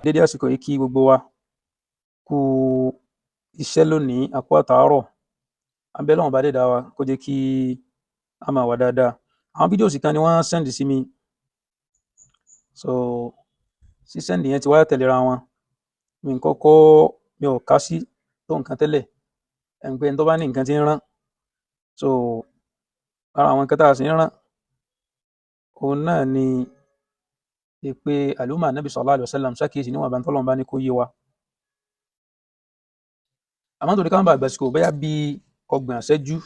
dédé àsìkò yìí kí gbogbo wa kú iṣẹ́ lónìí, àkú àtàárọ̀. Abẹ́ Ọlọ́run bá dẹ́dàá wa kó jẹ́ kí a máa wà dáadáa. Àwọn fídíòsì kan ni wọ́n send sí mi, so sísẹ́ndì yẹn ti wá tẹ̀léra wọn. Mi ò kà sí tó nǹkan tẹ́lẹ̀, ẹni tó bá ní nǹkan tí ń rán, so ara àwọn nǹkan tá a sì ń rán òun náà ni ìpè àlùmọ́ ànábì sallallahu alaihi wasallam ṣàkíyèsí níwọ̀n àbáńtọ́ Ọlọ́run bá ní kó yé wa. Àmọ́ nítorí káwọn bá àgbàsíkò bóyá bí 30 ìṣẹ́jú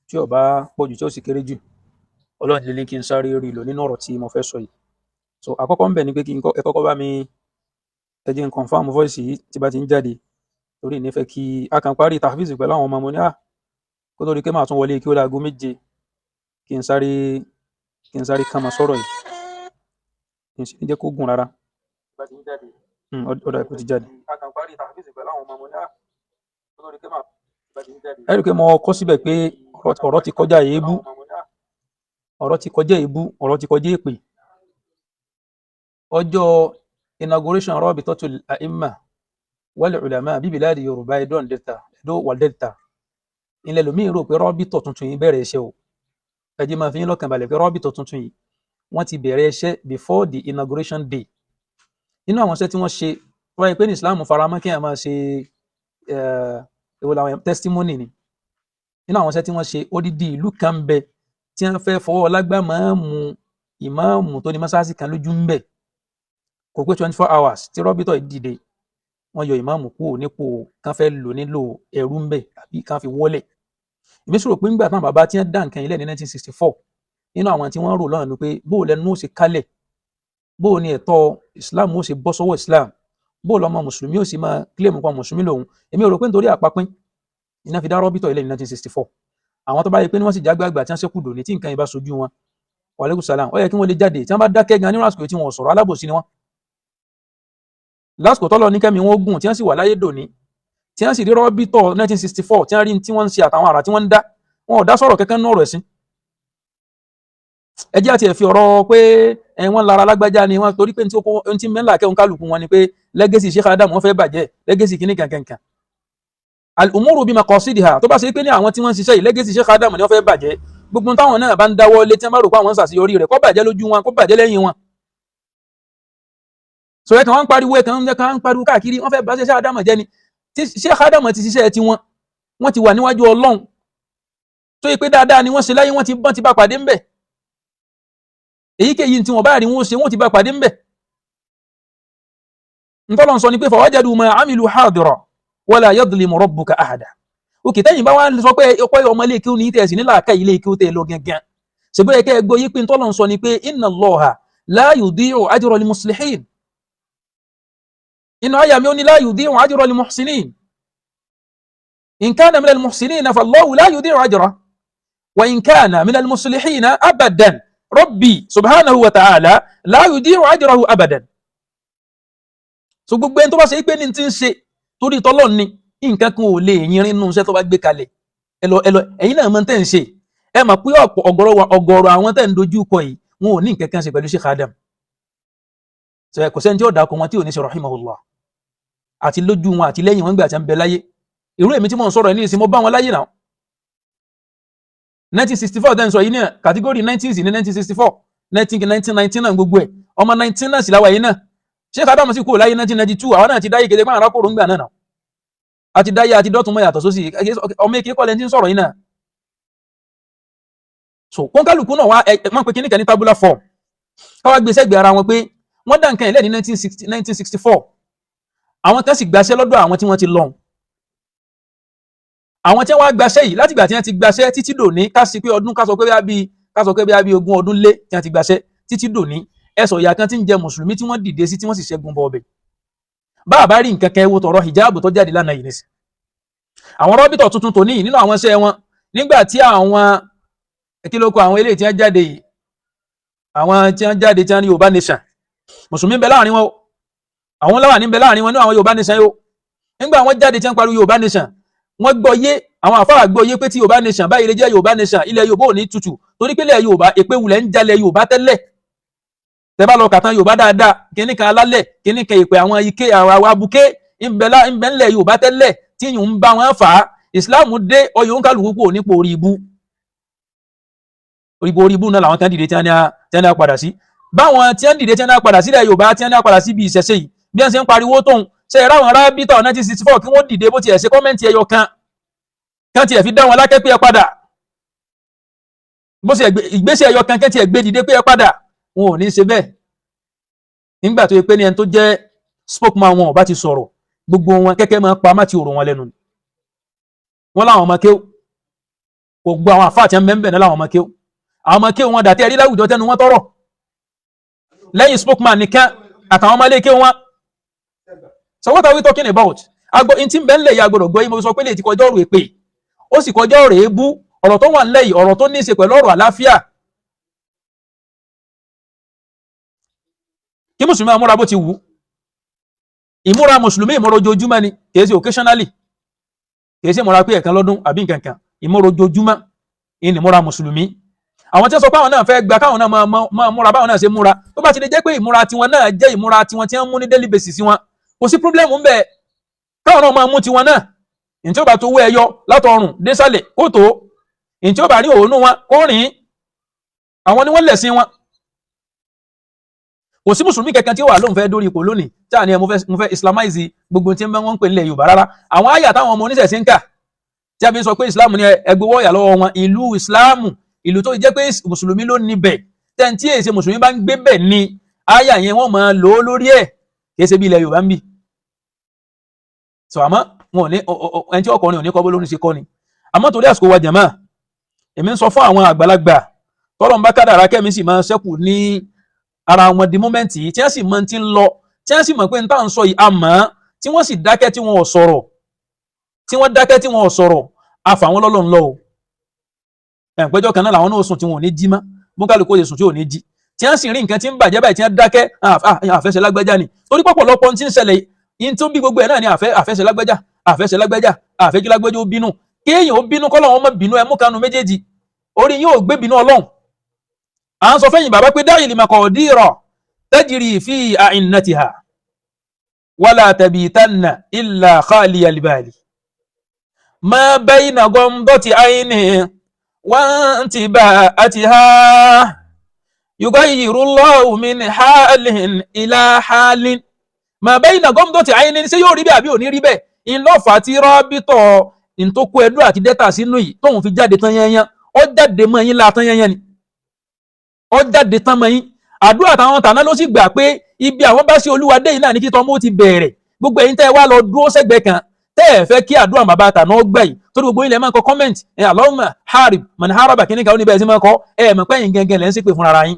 tí ò bá pọ̀ jù tí ó sì kéré jù, Ọlọ́run lè ní kí n sáré rí lò nínú ọ̀rọ̀ tí mo fẹ́ sọ yìí. So àkọ́kọ́ ń bẹ̀ ni pé ẹ kọ́kọ́ bá mi ẹ jẹ́ n confirm voice yìí tí bá ti ń jáde, torí ìnífẹ́ kí a kàn parí tahfiz pẹ̀lú àwọn ọmọ mo ní kó tó rí pé màá tún wọlé kí ó láago 7 kí n sáré kàn máa sọ̀rọ̀ yìí, kí n sì ní jẹ́ kó gùn rárá. Ọ̀dà ìpò ti jáde. Ẹ rí i pé mo kọ síbẹ̀ pé ọ̀rọ̀ ti kọjá èébú, ọ̀rọ̀ ti kọjá èpè. Ọjọ́ inauguration Rabitatul A'imma wal Ulama bí biladi Yorùbá Ẹdó wal Delta ilẹ̀ lómi rò pé Rabitọ̀ tuntun yìí bẹ̀rẹ̀ iṣẹ́ o. Ẹ jẹ́ máa fi yín lọ́kàn balẹ̀ pé Rabitọ̀ tuntun yìí wọ́n ti bẹ̀rẹ̀ iṣẹ́ before the inauguration day. Nínú àwọn iṣẹ́ tí wọ́n ṣe wọ́n yẹ pé ní Islam faramọ́ kí a máa ṣe testimony ni. Nínú àwọn iṣẹ́ tí wọ́n ṣe, odidi ìlú kan bẹ tí wọ́n fẹ́ fọwọ́ lágbá ìmáàmù tó ní mọ́sáàsì kan lójú ń bẹ̀. Kò pé 24 hours tí Rabitọ̀ dìde wọ́n yọ ìmáàmù kúrò nípò kan fẹ́ lò nílò ẹrú ń bẹ̀ àbí kan fi wọ́lẹ̀. Èmi sọ̀rọ̀ pé nígbà táwọn bàbá tí wọ́n dá nǹkan ilẹ̀ ní 1964 nínú àwọn tí wọ́n rò lọ́nà ni pé bóò lẹ́nu ó ṣe kálẹ̀, bóò ni ẹ̀tọ́ Islam ó ṣe bọ́ sọ́wọ́ Islam, bóò lọ́mọ mùsùlùmí ó sì máa kílèmù pa mùsùlùmí lòun. Èmi rò pé nítorí àpapín iná fi dá Rabitọ̀ ilẹ̀ ní 1964. Àwọn tó bá yẹ pé ní wọ́n sì jágbàgbà tí wọ́n ṣekú dòní tí nǹkan yìí bá sojú wọn, wa alaikum salam, ó yẹ kí wọ́n lè jáde tí wọ́n bá dákẹ́ gan nínú àsìkò tí wọ́n sọ̀rọ̀, alábòsí ni wọ́n. Lásìkò tọ́lọ́ ní kẹ́mi wọ́n gùn tí wọ́n sì wà láyé dòní, tí wọ́n sì rí Rabitọ̀ 1964 tí wọ́n rí tí wọ́n ń ṣe àtàwọn àrà tí wọ́n ń dá, wọn ò dá sọ̀rọ̀ kankan nínú ọ̀rọ̀ ẹ̀sìn. Ẹ jẹ́ àti ẹ̀ fi ọ̀rọ̀ pé wọ́n lára lágbájá ni wọ́n, torí pé ní tí mẹ́lá kẹ́hùn kálukú wọn ni pé legacy Sheikh Adam wọ́n fẹ́ bàjẹ́, legacy kìíní kankan. Al-umuru bi maqasidiha, tó bá ṣe pé ní àwọn tí wọ́n ń ṣiṣẹ́ yìí legacy Sheikh Adam ni wọ́n fẹ́ bàjẹ́, gbogbo táwọn náà bá ń dáwọ́ lé tí wọ́n bá rò pé àwọn ń ṣàṣeyọrí rẹ̀ kó bàjẹ́ lójú wọn, kó bàjẹ́ lẹ́yìn wọn. So ẹ̀ kan wọ́n ń pariwo káàkiri, wọ́n fẹ́ bá Sheikh Adam jẹ́ ni. Tí Sheikh Adam ti ṣiṣẹ́ tí wọ́n ti wà níwájú Ọlọ́run, tó yẹ pé dáadáa ni wọ́n ṣe láyé, wọ́n ti bá pàdé ń bẹ̀. Èyíkéyìí tí wọ́n bá rí wọ́n ṣe, wọ́n ti bá pàdé ń bẹ̀. Ntọ́lọ́n sọ ni pé fawajadu ma amilu hadira wala yadlimu rabbuka ahada. Òkè tẹ́yìn bá wá ń sọ pé ọpẹ́ ọmọ ilé kí ó ní tẹ̀sí nílà ká ilé kí ó tẹ̀ lọ gangan. Ṣègbè ẹ̀kẹ́ ẹgbọ́ yí pé ntọ́lọ́n sọ ni pé inna Allaha la yudi'u ajra al-muslihin. Inú àyà mi ó ní la yudi'u ajra al-muhsinin. In kana min al-muhsinina fallahu la yudi'u ajra. Wa in kana min al-muslihina abadan. Rabbi subhanahu wa ta'ala la yudi'u ajrahu abadan. So gbogbo ẹni tó bá ṣe pé ní tí ń ṣe torí tọ́lọ́run ni, nǹkan kan ò lè yìn nínú iṣẹ́ tó bá gbé kalẹ̀. Ẹ̀yin náà mọ̀ tẹ́ ń ṣe. Ẹ mọ̀ pé ọ̀gọ̀rọ̀ àwọn tẹ́ ń dojú kọ yìí wọn ò ní nǹkan kan ṣe pẹ̀lú Sheikh Adam. Ṣé kò sẹ́ni tí ó dákọ̀ wọn tí ò ní ṣe rahimahullah. Àti lójú wọn àti lẹ́yìn wọn gbà tí ń bẹ láyé. Irú èmi tí mò ń sọ̀rọ̀ ní ìsìn mo bá wọn láyé náà. 1964 tẹ́ ń sọ yìí náà, kàtígórì 90s ní 1964, 1990 náà gbogbo ẹ̀, ọmọ 19 náà sì láwà yìí náà. Sheikh Adam sì kúrò láyé 1992, àwọn náà ti dáyé kéde pàrọ̀ rákòrò ń gbà náà. Àti dáyé àti dọ́tún mọ́ yàtọ̀ sósì, ọmọ èké kọ́lẹ̀ tí ń sọ̀rọ̀ yìí náà. So kọ́ńkálùkù náà wá máa ń pe kíníkà ní tabular form. Káwá gbé sẹ́gbẹ̀ẹ́ ara wọn pé wọ́n dá nǹkan ilẹ̀ ní 1964. Àwọn kan sì gbaṣẹ́ lọ́dọ̀ àwọn tí wọ́n ti lọ. Àwọn tí wọ́n gbaṣẹ́ yìí láti ìgbà tí wọ́n ti gbaṣẹ́ títí dòní, ká sọ pé 20 ọdún lé tí wọ́n ti gbaṣẹ́ títí dòní. Ẹ̀sọ̀ ìyá kan tí ń jẹ mùsùlùmí tí wọ́n dìde sí tí wọ́n sì ṣẹ́gun bọ ọbẹ̀. Bá bá rí nǹkan kan ẹwọ́ tọrọ hijab tó jáde lánàá yìí nìsí. Àwọn Rabitọ̀ tuntun tòní nínú àwọn iṣẹ́ wọn, nígbà tí àwọn kílókò àwọn eléyìí tí wọ́n jáde yìí, àwọn tí wọ́n jáde tí wọ́n ní Yorùbá nation, mùsùlùmí ń bẹ láàrin wọn, àwọn láwà ní ń bẹ láàrin wọn ní àwọn Yorùbá nation yóò. Nígbà wọ́n jáde tí wọ́n pariwo Yorùbá nation, wọ́n gbọ́ yé, àwọn àfáà gbọ́ yé pé tí Yorùbá nation báyìí lè jẹ́ Yorùbá nation, ilẹ̀ Yorùbá ò ní tutù, torí pé ilẹ̀ Yorùbá èpè wulẹ̀ ń jalẹ̀ Yorùbá tẹ́lẹ̀. tẹ́ bá lọ kàtàn Yorùbá dáadáa kíní kan alálẹ̀ kíní kan ìpè àwọn ike àwọn abuké ńbẹ́ńlẹ̀ Yorùbá tẹ́lẹ̀ tí yìí ń bá wọn fà á ìsìláàmù dé ọyọ ń kálukú kò nípò orí ibú náà làwọn kan dìde tí wọ́n ní padà sí báwọn tí wọ́n dìde tí wọ́n ní padà sílẹ̀ Yorùbá tí wọ́n ní padà sí ibi ìṣẹ̀ṣe yìí bí wọ́n ṣe ń pariwo tóun ṣe ẹ̀rọ àwọn arábítọ̀ 1964 kí wọ́n dìde bó ti ẹ̀ ṣe kọ́mẹ́ǹtì ẹyọ kan tiẹ̀ fi dá wọn lákẹ́ pé ẹ padà bó ṣe ìgbésẹ̀ ẹyọ kan tiẹ̀ gbé dìde pé ẹ padà wọn ò ní ṣe bẹ́ẹ̀ nígbà tó yẹ pé ní ẹni tó jẹ́ spokesman wọn ò bá ti sọ̀rọ̀ gbogbo wọn kẹ́kẹ́ máa pa má ti òrò wọn lẹ́nu wọn láwọn ọmọ kéw kò gbọ́ àwọn àfáà tí wọ́n mẹ́ńbẹ̀ náà láwọn ọmọ kéw àwọn ọmọ kéw wọn dàtí ẹ̀rí láwùjọ tẹnu wọn tọrọ lẹ́yìn spokesman nìkan àtàwọn ọmọ ilé kéw wọn. So what are we talking about? Agbo in tí ń bẹ ńlẹ̀ yìí agbọ́dọ̀ gbọ́ yìí mo sọ pé lè ti kọjá ọ̀rọ̀ èpè ó sì kọjá ọ̀rọ̀ èébú ọ̀rọ̀ tó wà ńlẹ̀ yìí ọ̀rọ̀ tó ní í ṣe pẹ̀lú ọ̀rọ̀ àlàáfíà. Kí mùsùlùmí amúra bó ti wù ìmúra mùsùlùmí ìmúra ojoojúmọ́ ni kìí ṣe occasionally kìí ṣe ìmúra pé ẹ̀kan lọ́dún àbí nǹkan kan ìmúra ojoojúmọ́ ìní ìmúra mùsùlùmí. Àwọn tí wọ́n sọ pé àwọn náà fẹ́ gba káwọn náà máa múra báwọn náà ṣe múra tó bá ti lè jẹ́ pé ìmúra tiwọn náà jẹ́ ìmúra tiwọn tí wọ́n mú ní daily basis wọn kò sí problem ń bẹ káwọn náà máa mú tiwọn náà ní tí ó bá tó wọ ẹyọ látọrùn désàlẹ̀ kó tó ní tí ó bá rí òórùn wọn kó rìn àwọn ni wọ́n lẹ̀sìn wọn. Kò sí mùsùlùmí kankan tí ó wà lóun fẹ́ dórí ipò lónìí tí à ní ẹ mo fẹ́ islamize gbogbo tí wọ́n ń pè nílẹ̀ Yorùbá rárá. Àwọn àyà táwọn ọmọ oníṣẹ̀ṣe ń kà tí a fi ń sọ pé islam ní ẹgbẹ́ wọ́ọ̀yà lọ́wọ́ wọn ìlú islam ìlú tó jẹ́ pé mùsùlùmí ló níbẹ̀ tẹ́ntí èsè mùsùlùmí bá ń gbé bẹ̀ ni àyà yẹn wọ́n máa lò ó lórí ẹ̀ kìí ṣe bí ilẹ̀ Yorùbá ń bì. Sọ àmọ́ wọn ò ní ẹni tí ọkùnrin ò ní kọ́ bó lórí ṣe kọ́ ni. Àmọ́ torí àsìkò wa jàmá èmi ń sọ fún àwọn àgbàlagbà tọ́lọ́run bá kádàrá kẹ́mi sì máa ṣẹ́kù ní ara wọn di mọ́mẹ́ǹtì yìí tí wọ́n sì mọ ti ń lọ tí wọ́n sì mọ̀ pé n táà ń sọ yìí àmọ́ tí wọ́n sì dákẹ́ tí wọn ò sọ̀rọ̀ tí wọ́n dákẹ́ tí wọn ò sọ̀rọ̀ àfà wọn lọ́lọ́ ńlọ o. Ẹ̀ǹpẹ́jọ́ kan náà làwọn náà sùn tí wọn ò ní jí mọ́ bókálukú lè sùn tí ò ní jí tí wọ́n sì rí nǹkan tí ń bàjẹ́ báyìí tí wọ́n dákẹ́ àfẹsẹ̀ lágbájá ni torí pọ̀pọ̀lọpọ̀ tí ń ṣẹlẹ̀ yìí tó bí gbogbo ẹ̀ náà ni àfẹsẹ̀ lágbájá àfẹ́kí lágbájá ó bínú kéèyàn ó bínú kọ́lọ́run má bínú ẹ mú kanu méjèèjì orí yóò gbé bínú Ọlọ́run. À ń sọ fẹ́yìn bàbá pé dáhìlì maqadira tajri fi a'innatiha wala tabitanna illa khaliyal bali ma bayna ghamdati ayni wa intiba'atiha yughayyiru Allahu min halin ila halin ma bayna ghamdati ayni ṣé yóò rí bẹ́ẹ̀ àbí ò ní rí bẹ́ẹ̀ ìlọ́fà tí rọ́bìtọ̀ ìtókù ẹdú àti dẹ́ta sínú yìí tóun fi jáde tán yẹnyẹn ó jáde mọ́ yín látán yẹnyẹn ni ó jáde tán mọ́ yín àdúrà táwọn tàná ló sì gbà pé ibi àwọn bá sí Olúwa dé yìí náà ní kí tọ́mọ́ ti bẹ̀rẹ̀ gbogbo ẹ̀yin tẹ́ ẹ wá lọ dúró sẹ́gbẹ̀ẹ́ kan tẹ́ ẹ fẹ́ kí àdúrà bàbá tàná ó gbà yìí torí gbogbo ilẹ̀ máa ń kọ comment Allahumma harib man haraba kìíní kan ó ní bẹ́ẹ̀ sí máa kọ́ mọ̀ pé ẹ̀yin gẹ́gẹ́ lẹ́ ń ṣépè fúnra yín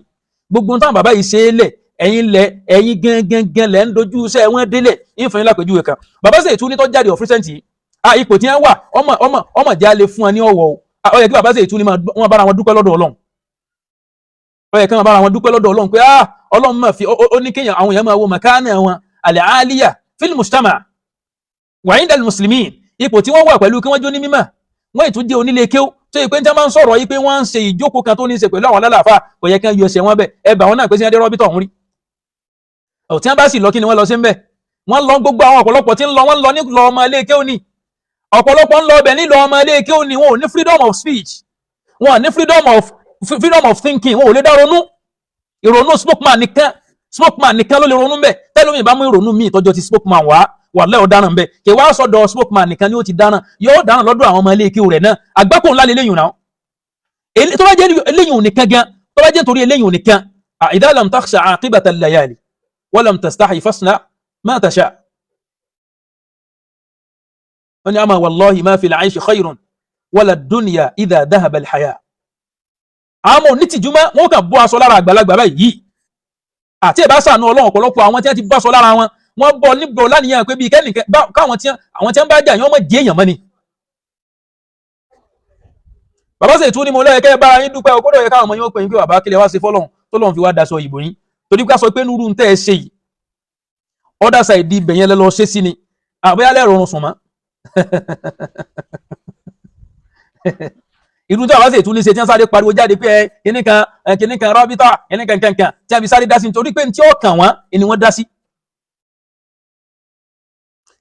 gbogbo táwọn bàbá yìí ṣe é lẹ̀ ẹ̀yin gẹ́gẹ́ lẹ́ ń dojú iṣẹ́ wọn délẹ̀ ìfẹ̀yìn lápẹ̀júwe kan bàbá Zaituni ní tó jáde of recent yìí ipò tí wọ́n wà ọmọ jẹ́ alẹ́ fún wọn ní ọ̀wọ̀ ó yẹ kí bàbá Zaituni wọ́n bára wọn dúpẹ́ lọ́dọ̀ Ọlọ́run ó yẹ kí wọ́n bára wọn dúpẹ́ lọ́dọ̀ Ọlọ́run pé Ọlọ́run máa fi ó ní kéèyàn àwọn èèyàn máa wo makana wọn al-aliya fil mujtama wa inda al-muslimin ipò tí wọ́n wà pẹ̀lú kí wọ́n jó ní mímọ̀ wọ́n ìtúndé onílé kéw tó yẹ pé ní tí wọ́n máa ń sọ̀rọ̀ yìí pé wọ́n ń ṣe ìjókòó kan tó ní í ṣe pẹ̀lú àwọn alálàáfà kò yẹ kí wọ́n yọ ẹsẹ̀ wọn bẹ̀ ẹ bà wọn náà pé sí ẹdẹ rọ́bìtọ̀ ọ̀hún rí tí wọ́n bá sì lọ kí ni wọ́n lọ sí ń bẹ̀ wọ́n lọ gbogbo àwọn ọ̀pọ̀lọpọ̀ tí ń lọ wọ́n lọ ní lọ ọmọ ilé kéw ni ọ̀pọ̀lọpọ̀ ń lọ ọbẹ̀ nílò ọmọ ilé kéw ni wọn ò ní freedom of speech wọn ò ní freedom of thinking wọn ò lè dá ronú ìrònú smokeman nìkan ló lè ronú bẹ́ẹ̀ tẹ́lómi bá mú ìrònú míì tọ́jọ́ ti smokeman wà lẹ́ ọ̀daràn bẹ́ẹ̀ kí wàá sọ́dọ̀ smokeman nìkan ni ó ti dáràn yóò dáràn lọ́dọ̀ àwọn ọmọ ilé kéw rẹ̀ náà àgbákò ńlá lè léyìn náà tó bá jẹ́ eléyìn nìkan gan tó bá jẹ́ nítorí eléyìn nìkan idha lam takhsha aqibata al-layali wa lam tastahi fasna ma tasha wọ́n ní ama wallahi ma fi al-aishi khayrun wala ad-dunya idha dhahaba al-haya àmọ́ onítìjúmọ́ wọn kàn bọ́ aṣọ lára àgbàlagbà báyìí àti ẹ̀bá sànú Ọlọ́run ọ̀pọ̀lọpọ̀ àwọn tí wọ́n ti bọ́ aṣọ lára wọn wọ́n bọ́ níbọ̀ láníyàn pé bí kẹ́nìkẹ́ káwọn tí wọ́n bá jà yín wọ́n mọ̀ di èèyàn mọ́ ni. Bàbá Zaituni mo lọ́yẹ̀kẹ́ bá yín dúpẹ́ ọkọ́dọ̀ yẹ káwọn ọmọ yín ó pè yín pé bàbá kílẹ̀ wá sí fọ́lọ́run tó lọ́n fi wá daṣọ ìbò yín torí pé a sọ pé nírú ń tẹ́ ẹ ṣe yìí ọ̀dà ṣàìdí ibẹ̀ yẹn lọ ṣe sí ni àbẹ́yálẹ̀ rọrùn sùn mọ́ irú tí àwọn sì tún ní ṣe tí wọ́n sáré pariwo jáde pé kíní kan rọ́bítà kíní kan tí wọ́n fi sáré dá sí nítorí pé tí ó kàn wọ́n ni wọ́n dá sí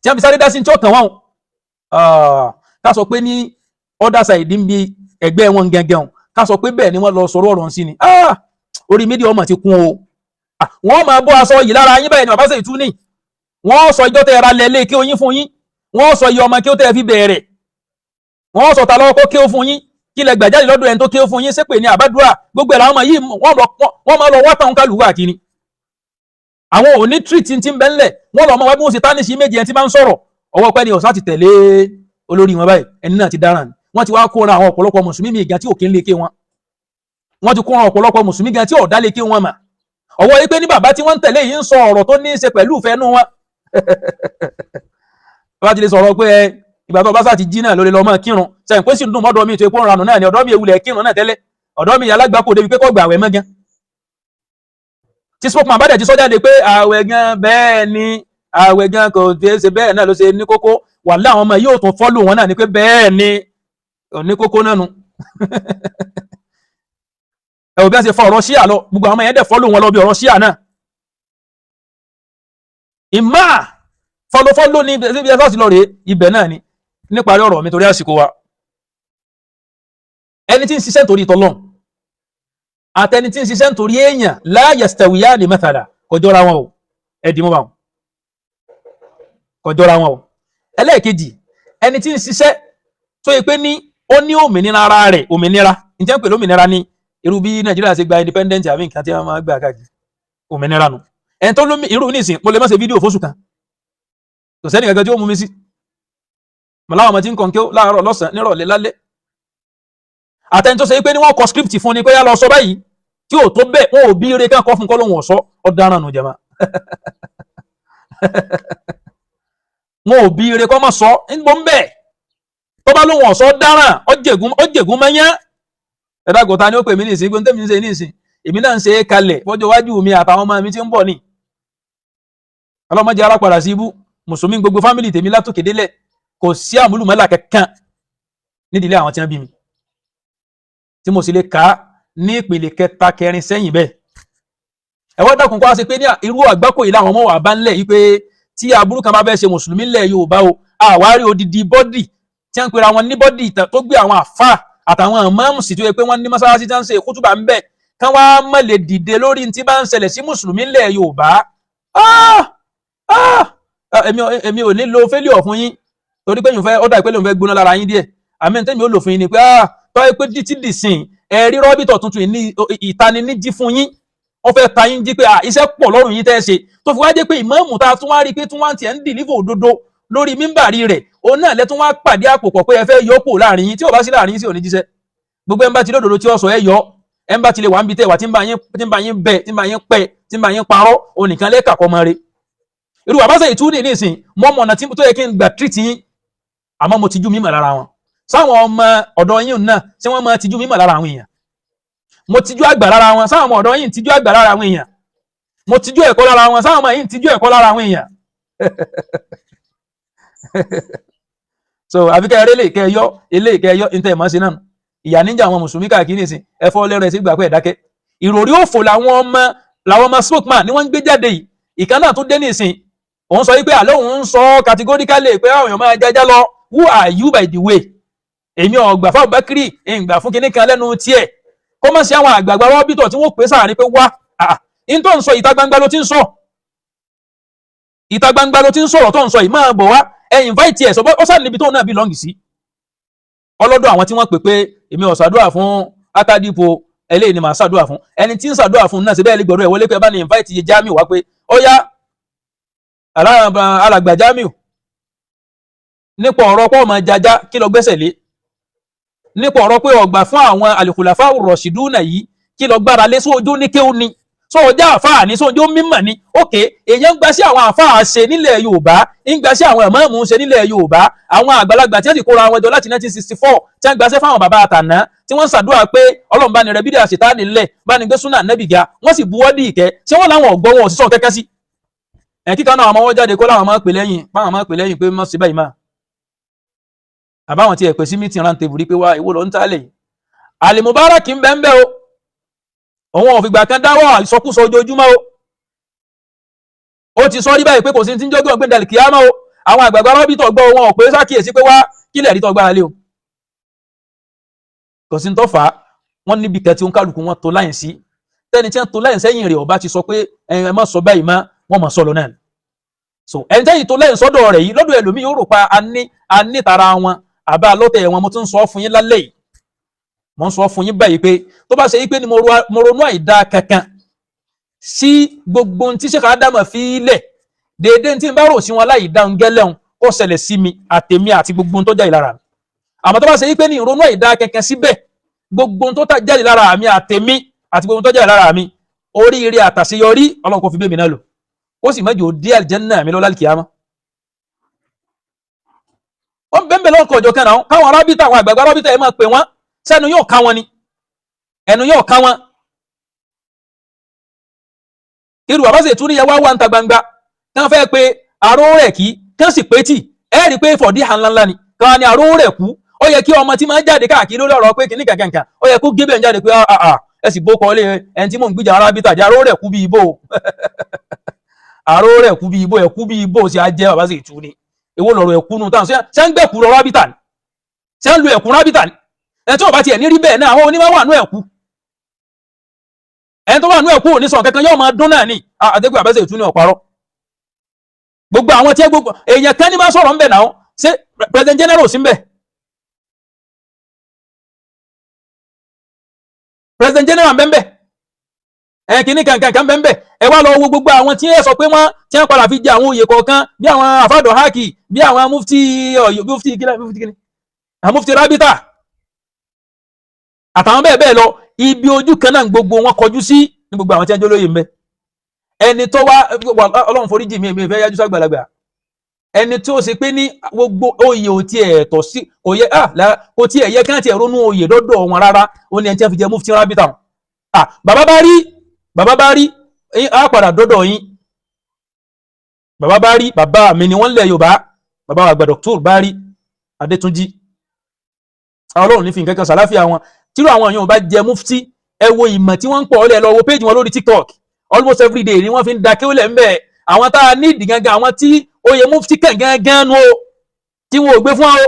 tí wọ́n fi sáré dá sí tí ó kàn wọ́n ká sọ pé ní other side ń bi ẹgbẹ́ wọn gẹ́gẹ́ ká sọ pé bẹ́ẹ̀ ni wọ́n lọ sọ̀rọ̀ ọ̀rọ̀ sí ni orí mídíà ọmọ ti kún o wọ́n máa bọ́ aṣọ yìí lára yín bẹ́ẹ̀ ni bàbá sì tún ní wọ́n sọ ìjọ tẹ́ ra lẹ́lẹ́ kí oyin fún yín wọ́n sọ iye ọmọ kí ó tẹ́ fi bẹ̀rẹ̀ wọ́n sọ ta lọ́wọ́ kó kí ó fún yín kí lẹ gbàjáde lọ́dọ̀ ẹni tó kí ó fún yín ṣépè ní àbádúrà gbogbo ẹ̀ làwọn ọmọ yìí wọ́n máa lọ wá táwọn kálukú àkíní àwọn ò ní treat ti ń bẹ́ ńlẹ̀ wọ́n lọ mọ wá bí wọ́n ṣe tánìṣì méjì ẹni tí bá ń sọ̀rọ̀ ọwọ́ pẹ́ ni ọ̀sá ti tẹ̀lé olórí wọn báyìí ẹni náà ti dáràn wọ́n ti wá kóra àwọn ọ̀pọ̀lọpọ̀ mùsùlùmí mi ìgbà tí òkè ń lé ké wọn wọ́n ti kóra ọ̀pọ̀lọpọ̀ mùsùlùmí gan tí ọ̀dá lé ké wọn mà ọwọ́ yìí pé ní bàbá tí wọ́n ń tẹ̀lé yìí ń sọ ọ̀rọ̀ tó ní í ṣe pẹ̀lú ìfẹ́ nú wọn bàbá ti lè sọ̀rọ̀ pé ìgbà tó bá sá ti jí náà lórí lọ́mọ kírun sẹ́yìn pé sì ń dùn mọ́dọ̀ mi tó epo ń ranù náà ni ọ̀dọ́ mi ewúlẹ̀ kírun náà tẹ́lẹ̀ ọ̀dọ́ mi alágbàkó débi pé kò gbà àwẹ̀ mọ́gán tí spokesman bá dẹ̀ ti sọ jáde pé àwẹ̀ gan bẹ́ẹ̀ ni àwẹ̀ gan kò ṣe bẹ́ẹ̀ náà ló ṣe ní kókó wà láwọn ọmọ yóò tún fọ́lù wọn náà ni pé bẹ́ẹ̀ ni ní kókó náà nu ẹ ò bí wọ́n ṣe fọ ọ̀rọ̀ ṣíà lọ gbogbo àwọn ọmọ yẹn dẹ̀ fọ́lù wọn lọ bí ọ̀rọ̀ ṣíà náà ìmá fọlọfọlọ ní ibi ẹsọ sí lọ rèé ibẹ̀ náà ni níparí ọ̀rọ̀ mi torí àsìkò wa ẹni tí ń ṣiṣẹ́ nítorí tọlọ́run àtẹni tí ń ṣiṣẹ́ nítorí èèyàn la yastawiyani mathala kò jọra wọn o ẹdì mọ́ bá wọn kò jọra wọn o ẹlẹ́ẹ̀kejì ẹni tí ń ṣiṣẹ́ tó yẹ pé ní ó ní òmìnira ara rẹ̀ òmìnira ǹjẹ́ ń pè lómìnira ní irú bí Nàìjíríà ṣe gba independent àbí nǹkan tí wọ́n máa gbà káàkiri òmìnira nù ẹni tó lómi irú nísìn mo lè má ṣe fídíò fóṣù kan kò sẹ́ni kankan tí ó mú mi sí mọ̀láwọn ọmọ tí ń kàn kí ó láàárọ̀ lọ́sàn-án nírọ̀lẹ́ lálẹ́ àtẹni tó ṣe pé ní wọ́n kọ script fún ni pé yá lọ sọ báyìí tí ò tó bẹ́ẹ̀ wọn ò bí eré kan kọ́ fún kọ́lọ́hún ọ̀sọ́ ọ̀daràn nù jẹ̀má wọn ò bí eré kọ́ mọ̀ sọ nígbó ń bẹ̀ tó bá lóhun ọ̀sọ́ dáràn ọ̀jẹ̀gún mẹ́yà ẹ̀dá gọ̀ta ni ó pè mí ní ìsìn gbóhùn tẹ́mi ń ṣe ní ìsìn èmi náà ń ṣe é kalẹ̀ fọ́jọ́ iwájú mi àtàwọn ọmọ mi tí ń bọ̀ ní ọlọ́mọdé ara padà sí ibú mùsùlùmí gbogbo fámìlì tèmi látòkè délẹ̀ kò sí àmúlùmọ́là kankan nídìílé àwọn tí wọ́n bí mi tí mo sì lè kà á ní ìpele kẹta kẹrin sẹ́yìn bẹ́ẹ̀ ẹ̀wọ́n dákun kó wá sí pé ní irú àgbákò yìí láwọn ọmọ wà bá ńlẹ̀ yìí pé tí aburú kan bá fẹ́ ṣe mùsùlùmí ńlẹ̀ Yorùbá o àwárí odidi bọ́dì tí wọ́n ń pera wọn ní bọ́dì tó gbé àwọn àfà àtàwọn ìmáàmù sì tó yẹ pé wọ́n ní mọ́sálásí tí wọ́n ń ṣe kútùbà ń bẹ̀ kán wá mọ̀ lè dìde lórí tí bá ń ṣẹlẹ̀ sí mùsùlùmí ńlẹ̀ Yorùbá èmi ò ní lo failure fún yín torí pé yín fẹ́ ọ̀dà ìpele òun fẹ́ gbóná lára yín díẹ̀ àmì tẹ́mi ó lò fún yín ni pé tọ́ pé títí dì sìn ẹ̀rí rọ́bìtọ̀ tuntun ní ìtaniníjí fún yín wọ́n fẹ́ ta yín jí pé iṣẹ́ pọ̀ lọ́rùn yín tẹ́ ṣe tó fi wá jẹ́ pé ìmáàmù tá a tún wá rí pé tún wá tiẹ̀ ń dìlífò òdodo lórí mímbàrí rẹ̀ òun náà lẹ́tún wá pàdé àpòpọ̀ pé ẹ fẹ́ yọ pò láàrin yín tí ò bá sí láàrin yín sí òní jíṣẹ́ gbogbo ẹ̀ ń bá ti lódodo tí ó sọ ẹ yọ ẹ̀ ń bá ti lè wà ń bi tẹ́ wà tí ń bá yín bẹ̀ tí ń bá yín pẹ́ tí ń bá yín parọ́ òun nìkan lẹ́ẹ̀kà kọ́ mọ́ re irú àbáṣe ìtúni ní ìsìn mọ́mọ́ ọ̀nà tó yẹ kí n gbà tírìtì yín àmọ́ mo tijú mímọ̀ lára wọn sáwọn ọmọ ọ̀dọ́ yín náà ṣé wọ́n máa tijú mímọ̀ lára àwọn èèyàn mo tijú àgbà lára wọn sáwọn ọmọ ọ̀dọ́ yín tijú àgbà lára àwọn èèyàn mo tijú ẹ̀kọ́ lára wọn sáwọn ọmọ yín tijú ẹ̀kọ́ lára àwọn èèyàn so àfikẹ́ eléyìí kẹyọ níta ìmọ̀ ṣe náà ìyà níjà àwọn mùsùlùmí káàkiri nìsín ẹ̀fọ́ lẹ́rọ ẹ̀ sí gbà pé ẹ̀dákẹ́ ìròrí òfò làwọn ọmọ spokesman ni wọ́n ń gbé jáde yìí ìkan náà tún dé nìsín òun sọ wípé àlọ́ òun ń sọ categorically pé àwọn èèyàn máa jájá lọ who are you by the way èmi ọ̀gbà fún Abubakar ìgbà fún kinní kan lẹ́nu tiẹ̀ kó má sí àwọn àgbààgbà rọ́bìtọ̀ tí wọ́n pè sáàrin pé wá in tó ń sọ ìta gbangba ló ti ń sọ ìta gbangba ló ti ń sọ̀rọ̀ tó ń sọ yìí máa bọ̀ wá ẹ invite ẹ̀ sọ ó sáà níbi tóun náà belong sí ọlọ́dọ̀ àwọn tí wọ́n pè pé èmi ò ṣàdúrà fún Akadipo eléyìí ni màá ṣàdúrà fún ẹni tí ń ṣàdúrà fún náà síbẹ̀ ẹlẹgbẹ̀rún ẹ̀ wọlé pé ẹ bá ní invite yẹ Jamiu wá pé ó yá alàgbà Jamiu nípa ọ̀rọ̀ pọ̀ ọmọ jaja kí lọ gbẹ́sẹ̀ lé nípa ọ̀rọ̀ pé ọgbà fún àwọn al-khulafa ar-rashiduna yìí kí lọ gbára lé sójú ní kéwù ni sóòjá àfáà ní sóòjó mímọ̀ ni ókè èèyàn ń gba sí àwọn àfáà ṣe nílẹ̀ Yorùbá ń gba sí àwọn ìmáàmù ṣe nílẹ̀ Yorùbá àwọn àgbàlagbà tí wọ́n ti kóra wọn jọ láti 1964 tí wọ́n gbaṣẹ́ fáwọn bàbá àtàná tí wọ́n ń ṣàdúrà pé Ọlọ́run bá ní rẹ bídíà Ṣẹ̀tánì nílẹ̀ bá ní gbé súnà Nábì ga wọ́n sì buwọ́ dì ìkẹ́ ṣé wọ́n láwọn ọ̀gbọ́n wọn òṣìṣọ́ kẹ́kẹ́ sí kíkà náà àwọn ọmọ jáde kó láwọn máa pè lẹ́yìn pé mọ́ sí báyìí máa àbáwọn tí ẹ̀ pè sí meeting round table rí pé wá ìwọ lọ ń tálẹ̀ Al-Mubarak ń bẹ ń bẹ o òun ò fìgbà kan dáwọ́ ìsọkúsọ ojoojúmọ́ o ó ti sọ rí báyìí pé kò sí ti ń jọ́gbọ́n gbẹ̀dẹ̀ kìámọ́ o àwọn àgbàgbà rọ́bìtọ̀ gbọ́ wọn ò pé sákìyèsí pé wá kílẹ̀ rí tọ́gbára lé o kò sí ń tọ́ fà á wọ́n níbi kẹtí ń kálukú wọn tó láyìn sí tẹ́ni tí wọ́n tó láyìn sẹ́yìn rẹ̀ ọba ti sọ pé ẹ má sọ báyìí má wọ́n má sọ lọ náà so ẹni tẹ́yìn tó láyìn sọ́dọ̀ rẹ̀ yìí lọ́dọ̀ ẹlòmíì yóò rò pa anítara wọn àbá lọ́tẹ̀ wọn mo tún sọ fún yín lálẹ́ yìí mo ń sọ fún yín báyìí pé tó bá ṣe yí pé ni mo ronú àìdá kankan sí gbogbo tí Sheikh Adamu fi lẹ̀ déédéé tí n bá rò sí wọn láì dáhùn gẹ́lẹ́hùn ó ṣẹlẹ̀ sí mi àtèmi àti gbogbo tó jáde lára mi àmọ́ tó bá ṣe yí pé ní ìrònú àìdá kankan síbẹ̀ gbogbo tó jáde lára mi àtèmi àti gbogbo tó jáde lára mi oríire àtàṣeyọrí Ọlọ́run kò fi bẹ́ẹ̀ mi náà lò ó sì mẹ́jọ dé àlìjẹ́nnà mi lọ́la kíyámà wọ́n bẹ́ẹ̀ lọ́kọ̀ ọjọ́ kan náà káwọn arábítà àwọn àgbàgbà arábítà ẹ̀ máa pè wọ́n sẹ́nu yóò ká wọn ni ẹnu yóò ká wọn irú àbáṣe tún níyàwó wà ń ta gbangba kán fẹ́ pé àrò rẹ̀ kí kán sì pé tì ẹ́ rí pé fọ̀dí hàn ńláńlá ni káwọn ni àrò rẹ̀ kú ó yẹ kí ọmọ tí máa ń jáde káàkiri lórí ọ̀rọ̀ pé kìíní kankan ó yẹ kó gébẹ̀ ń jáde pé ẹ sì bó kọ́lé ẹni tí mò ń gbìjà arábítà jẹ́ àrò rẹ̀ kú bí ibò àrò rẹ̀ kú bí ibò ẹ̀ kú bí ibò sì á jẹ́ àbáṣe ìtú ni èwo lọ̀rọ̀ ẹ̀kú nu táwọn ṣe ń gbẹ̀kú lọ rábítà ni ṣe ń lo ẹ̀kú rábítà ni ẹni tí ò bá tiẹ̀ ní rí bẹ́ẹ̀ náà àwọn onímọ̀ wà nú ẹ̀kú ẹni tó wà nú ẹ̀kú òní sàn kankan yóò máa dún náà ní àdégbé àbẹ́sẹ̀ ìtú ní ọ̀parọ́ gbogbo àwọn tí gbogbo èèyàn kan ní máa sọ̀rọ̀ ń bẹ̀ náà ṣé president general sí ń bẹ̀ president general ń bẹ̀ kìíní kankan ń bẹ̀ ẹ wá lọ wo gbogbo àwọn tí ẹ sọ pé wọ́n tí wọ́n padà fi jẹ àwọn oyè kọ̀ọ̀kan bí àwọn àfàdọ̀ hákì bí àwọn mufti rábítà àtàwọn bẹ́ẹ̀ bẹ́ẹ̀ lọ ibi ojú kan náà gbogbo wọn kọjú sí ní gbogbo àwọn tí wọ́n jẹ́ olóyè ń bẹ ẹni tó wá Ọlọ́run foríjì mi èmi ìfẹ́ yájú sàgbàlagbà ẹni tó ṣe pé ní gbogbo oyè ò tiẹ̀ tọ̀ sí kò tiẹ̀ yẹ kí wọ́n tiẹ̀ ronú oyè dọ́dọ̀ wọn rárá ó ní ẹni tí wọ́n fi jẹ mufti rábítà wọn bàbá bá rí á padà dọ́dọ̀ yín bàbá mi ni wọ́n lẹ̀ Yorùbá bàbá àgbà Dr. Bari Adétúnjí Ọlọ́run ní fi nǹkan kan sàláfíà wọn tírú àwọn èèyàn bá jẹ mufti ẹ wo ìmọ̀ tí wọ́n ń pọ̀ ọ́lẹ̀ lọ wo péjì wọn lórí TikTok almost every day ni wọ́n fi ń da kéwìlẹ̀ ń bẹ̀ àwọn tá a ní ìdí gangan àwọn tí oyè mufti kàn gangan nu o tí wọn ò gbé fún ọ.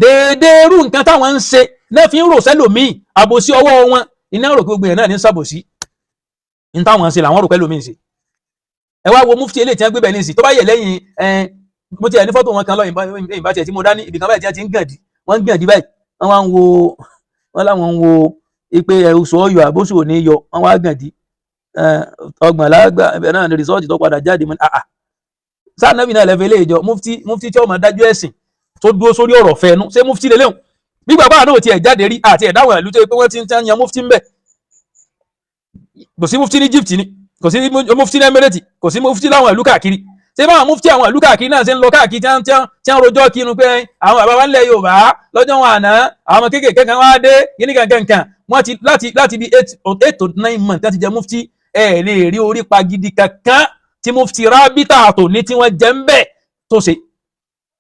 déédéé irú nǹkan táwọn ń ṣe náà fi ń rò sẹ́lòmíì àbòsí ọwọ́ wọn iná rò pé gbogbo yẹn náà ní sàbòsí ní táwọn ń ṣe làwọn rò pé lómi ń ṣe ẹ wá wo mufti eléyìí tí wọ́n gbé bẹ̀ ní ìsìn tó bá yẹ lẹ́yìn mo ti ẹ̀ ní fọ́tò wọn kan lọ ìbá tiẹ̀ tí mo dání ibìkan báyìí tí wọ́n ti ń gàndí wọ́n ń gàndí báyìí wọ́n láwọn ń wo ipe oṣù ọyọ àbóṣù ò ní yọ wọ́n wá gàndí ọgbọ̀n lágbà ibẹ̀ náà ní rìsọ́ọ̀tì tó padà jáde mọ́ sáà nàbì náà lẹ́fẹ̀ẹ́ ilé ìjọ mufti tí ó máa dájú ẹ̀sìn tó dúró sórí ọ̀rọ̀ fẹ́nu ṣé mufti lélẹ́hùn bí bàbá àdó tiẹ̀ jáde rí àti ẹ̀dáwọn ìlú tó yẹ pé wọ́n ti ń yan mufti ń bẹ̀ kò sí mufti ní Egypt ni kò sí mufti ní Emirate kò sí mufti láwọn ìlú káàkiri ṣé báwọn mufti àwọn ìlú káàkiri náà ṣe ń lọ káàkiri tí wọ́n rojọ́ kinu pé àwọn bàbá wa ńlẹ̀ Yorùbá lọ́jọ́ wọn àná àwọn kéékèèké kan wá dé kíní kankan wọ́n ti láti bí 8 to 9 months láti jẹ mufti ẹ̀ lè rí orí pa gidi kankan tí mufti rábítà àtò ní tí wọ́n jẹ́ ń bẹ̀ tó ṣe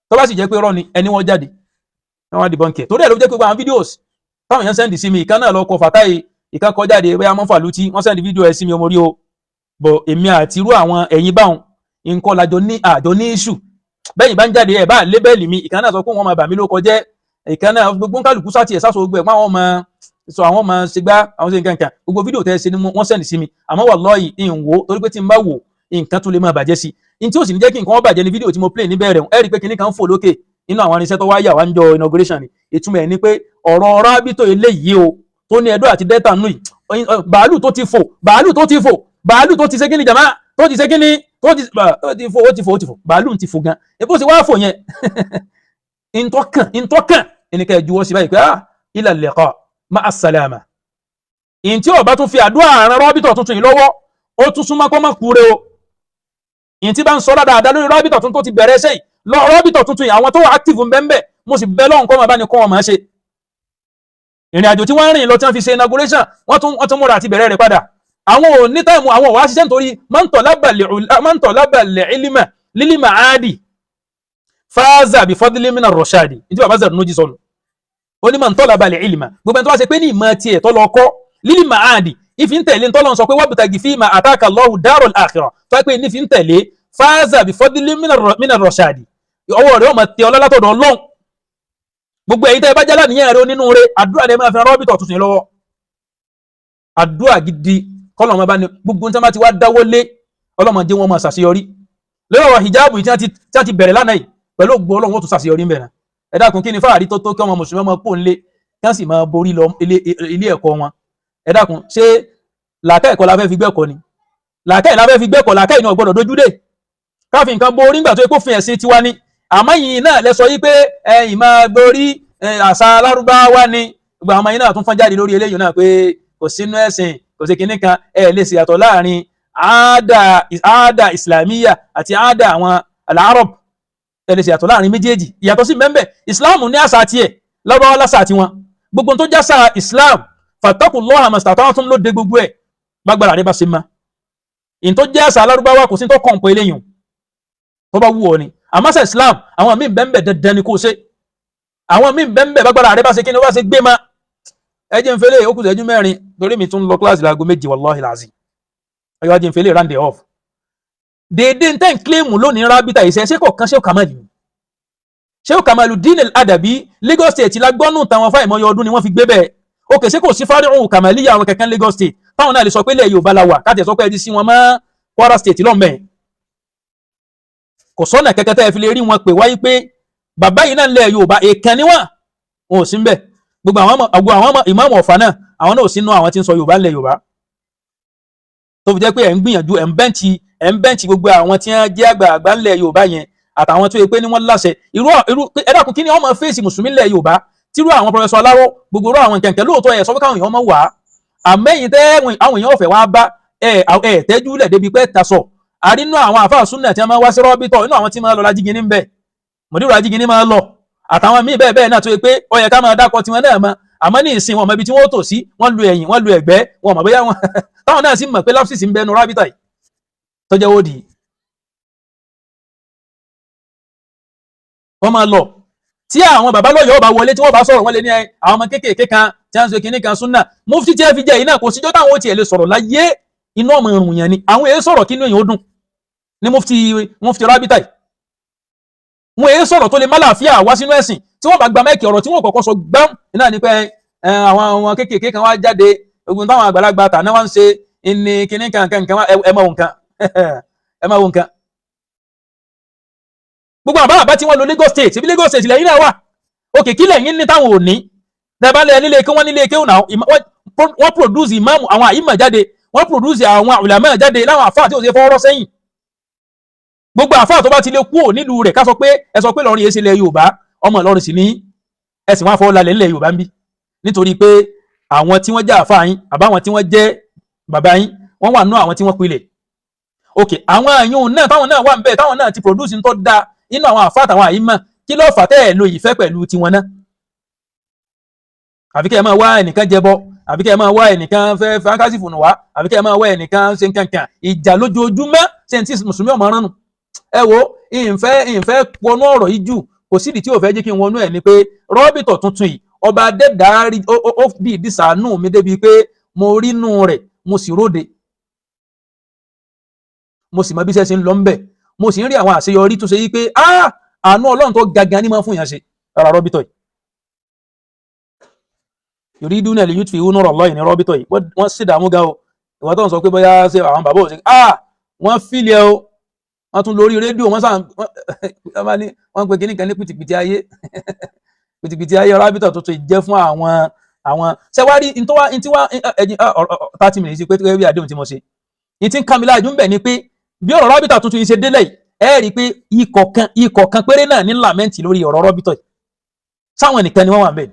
tó bá sì jẹ́ pé rọ́ ni ẹni wọ́n jáde wọ́n di bọ́ǹkì torí ẹ̀ ló jẹ́ pé àwọn fídíòs táwọn èèyàn sẹ́ndì sí mi ìkan náà lọ kọ fàtáì ìkan kọ jáde bóyá mọ́fà lútí wọ́n sẹ́ndì fídíò ẹ̀ sí mi ọmọrí o bọ̀ èmi àti irú àwọn ẹ̀yìn báwọn nǹkan àjọ ní iṣu bẹ́yìn bá ń jáde ẹ̀ bá lébẹ́lì mi ìkan náà sọ pé wọ́n máa bà mí ló kọjẹ́ ìkan náà gbogbo kálukú sátì ẹ̀ sáso gbogbo ẹ̀ pé àwọn ọmọ ṣe gbá àwọn ṣe nǹkan gbogbo fídíò tẹ́ ṣe ni wọ́n sẹ́ndì sí mi àmọ́ wallahi ìwò torí pé tí n bá wò nǹkan tún lè máa bàjẹ́ sí in tí ó sì ní jẹ́ kí nǹkan wọ́n bàjẹ́ ní fídíò tí mo play níbẹ̀rẹ̀ ẹ rí pé kinní kan fò lókè nínú àwọn irinṣẹ́ tó wá yà wá ń jọ inauguration ni ìtumọ̀ ẹ̀ ni pé ọ̀rọ̀ rábítò eléyìí o tó ní Ẹdó àti Delta nù bàálù tó ti ṣe kíni jàmá tó ti ṣe kíni ó ti fò bàálù ti fò gan ebó sì wá fò yẹn ìntọ́kàn ẹnìkan ẹ̀júwọ́ sí báyìí pé ila liqa ma'a salama in tí ó bá tún fi àdúrà àrùn rábítò tuntun yìí lọ́wọ́ ó tún súnmọ́ kọ́ mọ́ kúre o in tí bá ń sọ dáadáa lórí rábítò tuntun tó ti bẹ̀rẹ̀ ṣe lọ rábítò tuntun yìí àwọn tó wà active ń bẹ́ẹ̀ mo sì bẹ́ lọ́hùn kọ́ máa bá ní kọ́ wọn máa ṣe ìrìn àjò tí wọ́n rìn lọ tí wọ́n fi ṣe inauguration wọ́n tún múra àti bẹ̀rẹ̀ rẹ̀ padà àwọn ò ní táìmù àwọn òwá ṣiṣẹ́ nítorí man talaba al-ilma lil-ma'adi fáza bí fadlin min ar-rashadi ìdí bàbá Zarnuji sọnù ó ní man talaba al-ilma gbogbo ẹni tó bá ṣe pé ní ìmọ̀ tiẹ̀ tó lọ kọ́ lil ma'adi ìfi ń tẹ̀lé ntọ́lọ́n sọ pé wabtaghi fima ataka Allahu daral akhirah tó pé ní fi ń tẹ̀lé fáza bí fadlin min ar-rashadi ọwọ́ rẹ̀ ọmọ tẹ ọlọ́lá tọ̀dọ̀ Ọlọ́run gbogbo èyí tẹ́ bá jálá nìyẹn rẹ̀ onínú rẹ̀ àdúrà rẹ̀ máa fi rọ́bìtọ̀ tuntun lọ́wọ́ àdúrà gidi kọ́lọ̀ ọmọ bá ní gbogbo ní tí wọ́n ti wá dáwọ́ lé ọlọ́mọ jẹ́ wọn máa ṣàṣeyọrí lórí ọ̀rọ̀ hijabu yìí tí wọ́n ti bẹ̀rẹ̀ lánàá yìí pẹ̀lú ògbó Ọlọ́run wọ́n tún ṣàṣeyọrí ń bẹ̀rẹ̀ ẹ dákun kí ni fáàrí tó tó kí ọmọ mùsùlùmí ọmọ pò ń lé kí wọ́n sì máa borí lọ ilé ẹ̀kọ́ wọn ẹ dákun ṣé làákàyè kọ́ la fẹ́ fi gbẹ́kọ̀ ni làákàyè la fẹ́ fi gbẹ́kọ̀ làákàyè náà gbọ́dọ̀ dojúdé káfí nǹkan borí ńgbà tó yẹ kó fi ẹ̀sìn tiwa ni àmọ́ yìí náà lẹ sọ yí pé ẹ̀yìn máa borí àṣà Lárúbáwá ni gbogbo àwọn ọmọ yìí náà tún fọ́n jáde lórí eléyìí náà pé kò sínú ẹ̀sìn kò sí kinní kan lè ṣe yàtọ̀ láàrin àádà islamiyya àti àádà àwọn al-arab lè ṣe yàtọ̀ láàrin méjèèjì ìyàtọ̀ sí mẹ́mbẹ̀ islam ní àṣà tiẹ̀ Lárúbáwá lásà tiwọn gbogbo tó jásà islam fattaqullaha mastata'tum ló dé gbogbo ẹ̀ gbàgbára rẹ bá ṣe ma in tó jẹ́ àṣà Lárúbáwá kò sí tó kàn pé eléyìí tó bá wù ọ ni àmọ́sà islam àwọn míì bẹ́ẹ̀ dandan ni kò ṣe àwọn míì bẹ́ẹ̀ gbàgbára rẹ bá ṣe kí ni wọ́n ṣe gbé ma ẹjẹ́ ń fẹ́lẹ̀ ó kù ṣẹ́jú mẹ́rin torí mi tún lọ kíláàsì láago méjì wallahi lazim ẹjọ́ ẹjẹ́ ń fẹ́lẹ̀ round off dédé ń tẹ́ ń kílèmù lónìí rábítà ìṣẹ́ ṣé kọ̀ọ̀kan Sheikh Kamaluddin al-Adabi Lagos State lágbọ́nù táwọn fáìmọ́ yọ ọdún ni wọ́n fi gbé bẹ́ẹ̀ ó kè ṣé kò sí fáríhùn Kamaliya àwọn kẹ̀kẹ́ Lagos State táwọn náà lè sọ pé ilẹ̀ Yorùbá la wà káàtì sọ pé ẹni sí wọn mọ́ Kwara State lọ́mọ́ kò sọ́nà kẹ́kẹ́ tẹ́ fi lè rí wọn pè wáyé pé bàbá yìí náà ń lẹ̀ Yorùbá èèkàn ni wọn ò sí ń bẹ̀ gbogbo àwọn ìmáàmù Ọ̀fà náà àwọn náà ò sínú àwọn tí ń sọ Yorùbá ńlẹ̀ Yorùbá tó fi jẹ́ pé ẹ̀ ń gbìyànjú ẹ̀ ń bẹ́ǹtì gbogbo àwọn tí wọ́n jẹ́ àgbààgbà ńlẹ̀ Yorùbá yẹn àtàwọn tó yẹ pé ní wọ́n láṣẹ irú ẹ̀dàkùn kí ni wọ́n máa fèsì mùsùlùmí ńlẹ̀ Yorùbá tírú àwọn pọfẹsọ Aláró gbogbo àwọn kẹ̀kẹ́ lóòótọ́ ẹ̀ sọ pé káwọn èèyàn máa wà á àmẹ́yìn tẹ́ àwọn èèyàn ọ̀fẹ́ wá bá ẹ̀ tẹ́jú lẹ̀ débi pé tasọ̀ àrínú àwọn àfáà súnnà tí wọ́n máa wá sí rọ́bítọ̀ inú àwọn tí máa lọ Lájígínní ń bẹ Mùdírù Lájígínní máa lọ àtàwọn míì bẹ́ẹ̀ náà tó yẹ pé ó yẹ ká máa dákọ̀ tiwọn náà mọ́ àmọ́ ní ìsìn wọn mọ̀ ibi tí wọ́n tò sí wọ́n lu ẹ̀yìn wọ́n lu ẹ̀gbẹ́ wọn mọ̀ bóyá wọn táwọn náà sì mọ̀ pé lápsìsì ń bẹnu rábítà yìí tó jẹ́ òdì wọ́n máa lọ tí àwọn bàbá lọ́yọ̀ọ́ bá wọlé tí wọ́n bá sọ̀rọ̀ wọ́n lè ní àwọn ọmọ kéékèèké kan tí wọ́n ń ṣe kinní kan súnà mufti tí ẹ fi jẹ́ yìí náà kò síjọ́ táwọn ó tiẹ̀ lè sọ̀rọ̀ láyé inú ọmọ ìrùn yẹn ni àwọn èyí sọ̀rọ̀ kí inú èyàn ó dùn ní mufti rábítà yìí wọn èyí sọ̀rọ̀ tó lè má láàfíà wá sínú ẹ̀sìn tí wọ́n bá gba mẹ́kì ọ̀rọ̀ tí wọ́n kọ́kọ́ sọ gbám iná ní pé àwọn ọmọ kéékèèké kan wá jáde ogun táwọn àgbàlagbà tà náà wá ń ṣe ní kinní kankan ẹ máa wo nǹkan gbogbo àbá àbá tí wọ́n lo Lagos State ibi Lagos State lẹ́yìn náà wà òkè kílẹ̀ yín ní táwọn ò ní tẹ́bálẹ̀ nílé kí wọ́n nílé kí wọ́n produce ìmáàmù àwọn àyímọ̀ jáde wọ́n produce àwọn ulama jáde láwọn àfáà tí ò ṣe fọ́rọ́ sẹ́yìn gbogbo àfáà tó bá ti lè kúrò nílùú rẹ̀ ká sọ pé ẹ sọ pé lọ́rin èsì ilẹ̀ Yorùbá ọmọ Ìlọrin sì ní ẹ̀sìn wọn fọwọ́ lálẹ́ ilẹ̀ Yorùbá ń bí nítorí pé àwọn tí wọ́n jẹ́ àfáà yín àbáwọn tí wọ́n jẹ́ bàbá yín wọ́n wà nú àwọn tí wọ́n pilẹ̀ òkè àwọn àyùn náà táwọn náà wà ń bẹ̀ táwọn náà ti produce ń tọ́ da inú àwọn àfáà àtàwọn àyímọ̀ kí ló fà tẹ́ ẹ̀ lo ìfẹ́ pẹ̀lú tiwọn náà àbí kẹ́ ẹ máa wá ẹnìkan jẹbọ àbí kẹ́ ẹ máa wá ẹnìkan fẹ́ fáńkásì fùnù wá àbí kẹ́ ẹ máa wá ẹnìkan ṣe nǹkankan ìjà lójoojúmọ́ ṣe ń tí mùsùlùmí ọmọ ránu ẹ wo ìfẹ́ wọnú ọ̀rọ̀ yìí jù kò sídìí tí ò fẹ́ jẹ́ kí n wọnú ẹ̀ ni pé rọ́bìtọ̀ tuntun yìí ọba adẹ́dàárí ó bí ìdísàánú mi débi pé mo rí inú rẹ̀ mo sì róde mo sì mọ bí iṣẹ́ ṣe ń lọ ń bẹ̀ mo sì ń rí àwọn àṣeyọrí tó ṣe yí pé àánú Ọlọ́run tó gagan ní máa fún yàn ṣe rárá rọ́bìtọ̀ yìí yuriduna liyutfi'u nura Allahi ní rọ́bìtọ̀ yìí wọ́n sì dààmú ga o ìwọ́n tó ń sọ pé bóyá ṣe àwọn bàbá òsè wọ́n fílẹ̀ o wọ́n tún lórí rédíò wọ́n pe kíní kan ní pìtìpìtì ayé pìtìpìtì ayé rọ́bìtọ̀ tuntun jẹ́ fún àwọn ṣẹ́wárí ìtiwá 30 minutes pé bí àdéhùn tí mo ṣe ìtí ń kàmílà ìjú ń bẹ̀ ni pé bí ọ̀rọ̀ rọ́bìtọ̀ tuntun yìí ṣe délẹ̀ ẹ rí i pé ikọ̀ kan péré náà ní làmẹ́ǹtì lórí ọ̀rọ̀ rọ́bìtọ̀ yìí sáwọn nìkan ni wọ́n wà ń bẹ̀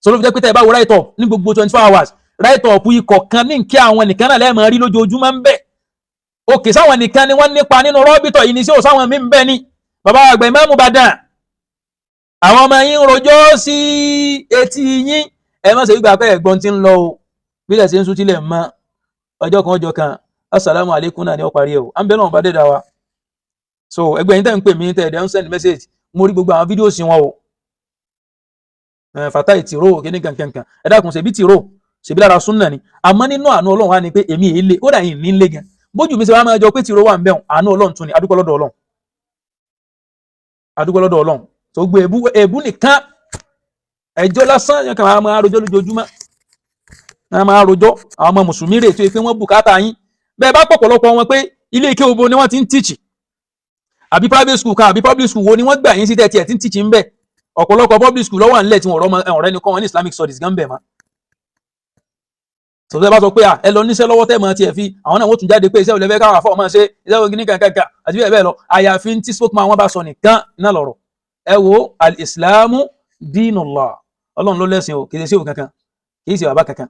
so ló fi jẹ́ pé tẹ́ ẹ bá wo right up ní gbogbo 24 hours right up ikọ̀ kan ní nkí àwọn nìkan náà lẹ́ẹ̀mọ́ rí lójoojúmọ́ ń bẹ̀ òkè sáwọn nìkan ni wọ́n nípa nínú rọ́bìtọ̀ yìí ní sí òsáwọn mí ń bẹ̀ ni bàbá àgbà Ìmáàmù Ìbàdàn àwọn ọmọ yín rojọ́ sí etí yín ẹ má ṣe gbígbà pé ẹ̀gbọ́n ti ń lọ o bí ẹ̀ ṣe ń sútílẹ̀ mọ́ ọjọ́ kan assalamu alaikum náà ni ó parí ẹ̀ o à ń bẹ́ náà bá dé dá wa so ẹgbẹ́ yín tẹ́ ń pè mí tẹ́ ẹ̀dẹ̀ ń send message mo rí gbogbo àwọn fídíò sí wọn o Fatai tìró kíní kankan ẹ dákun ṣebí tìró ṣebí lára súnà ni àmọ́ nínú àánú Ọlọ́run wá ni pé èmi èlé ó dà yín nílé gan bójú mi ṣe wá máa jọ pé tìró wà ń bẹ̀rùn àánú Ọlọ́run tún ni adúpẹ́ lọ́dọ̀ Ọlọ́run tó gbé èbú nìkan ẹjọ́ lásán yẹn kàn máa rojọ́ lójoojúmọ́ máa rojọ́ àwọn ọmọ mùsùlùmí rè tó yẹ pé wọ́n bùkátà yín bẹ́ẹ̀ bá pọ̀pọ̀lọpọ̀ wọn pé ilé ike obo ni wọ́n ti ń tíìchì àbí private school kan àbí public school wo ni wọ́n gbà yín sí tẹ́tí ẹ̀ tí ń tíìchì ń bẹ̀ ọ̀pọ̀lọpọ̀ public school lọ́wọ́ nílẹ̀ tí wọ́n ọ̀rẹ́ ni kọ́ wọn ní Islamic studies gan bẹ̀ mọ́ sọ̀tẹ́ bá sọ pé ẹ lọ níṣẹ́ lọ́wọ́ tẹ́ mọ́ tiẹ̀ fi àwọn náà wọ́n tún jáde pé iṣẹ́ òlẹ́fẹ́ káwà fọ́ ọmọ ṣe iṣẹ́ ògì ní kankan àti bẹ́ẹ̀ bẹ́ẹ̀ lọ àyàfi tí spokesman wọn bá sọ nìkan náà lọ̀rọ̀ ẹ wo al-islamu dinullah Ọlọ́run ló lẹ́sìn o kì í ṣe òun kankan kì í ṣe bàbá kankan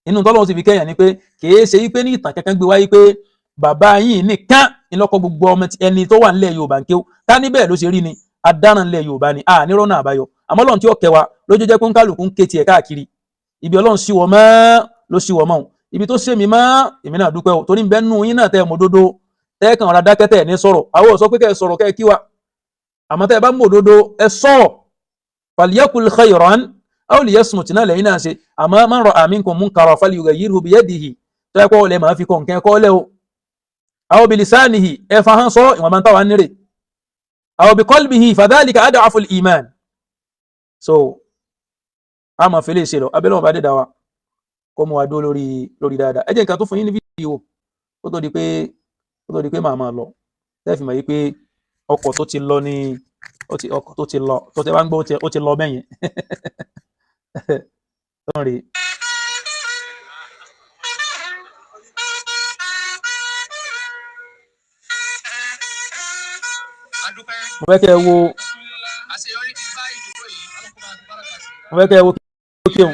inú tọ́lọ́run sì fi kẹ́yàn ni pé kì í ṣe wípé ní ìtàn kankan gbé wáyé pé bàbá yìí nìkan ìlọ́kọ̀ gbogbo ọmọ ẹni tó wà nílẹ̀ Yorùbá ń kéw ká níbẹ̀ ló ṣe rí ni adáràn nílẹ̀ Yorùbá ni a nírọ́nà àbáyọ àmọ́ Ọlọ́run tí ó kẹwa lójó jẹ́ pé ń kálukú ń ké tiẹ̀ káàkiri ibi Ọlọ́run sí wọ mọ́ ló sí wọ mọ́ ibi tó ṣe mi mọ́ èmi náà dúpẹ́ o torí ń bẹ́ nù yín náà tẹ́ mọ̀ òdodo tẹ́ kàn ra dákẹ́ tẹ́ ní sọ̀rọ̀ àwọn ò sọ pé kẹ́ ẹ sọ̀rọ̀ kẹ́ ẹ kí wa àmọ́ tẹ́ ẹ bá mọ̀ òdodo ẹ sọ̀rọ̀ falyakul khayran aw liyasmut náà lẹ́yìn náà ṣe àmọ́ man ra'a minkum munkaran falyughayyirhu biyadihi tó yẹ kó lẹ́ máa fi kọ̀ǹkẹ́ kọ́ lẹ́ o aw bilisanihi ẹ fa hàn sọ ìwọ̀n máa ń táwa nírè aw biqalbihi fadhalika ad'afu al-iman so a máa fi lè ṣe lọ abẹ́lẹ́ wọn bá dé dá wa kó mú wa dó lórí dáadáa ẹ jẹ́ nǹkan tó fún yín ní fídíò kó tó di pé màá máa lọ tẹ́ fi mọ̀ yí pé ọkọ̀ tó ti lọ ní ọkọ̀ tó ti lọ tó tẹ́ bá ń gbọ́ ó ti lọ bẹ́yẹn tó ń rè mo fẹ́ kẹ́ ẹ wo kí o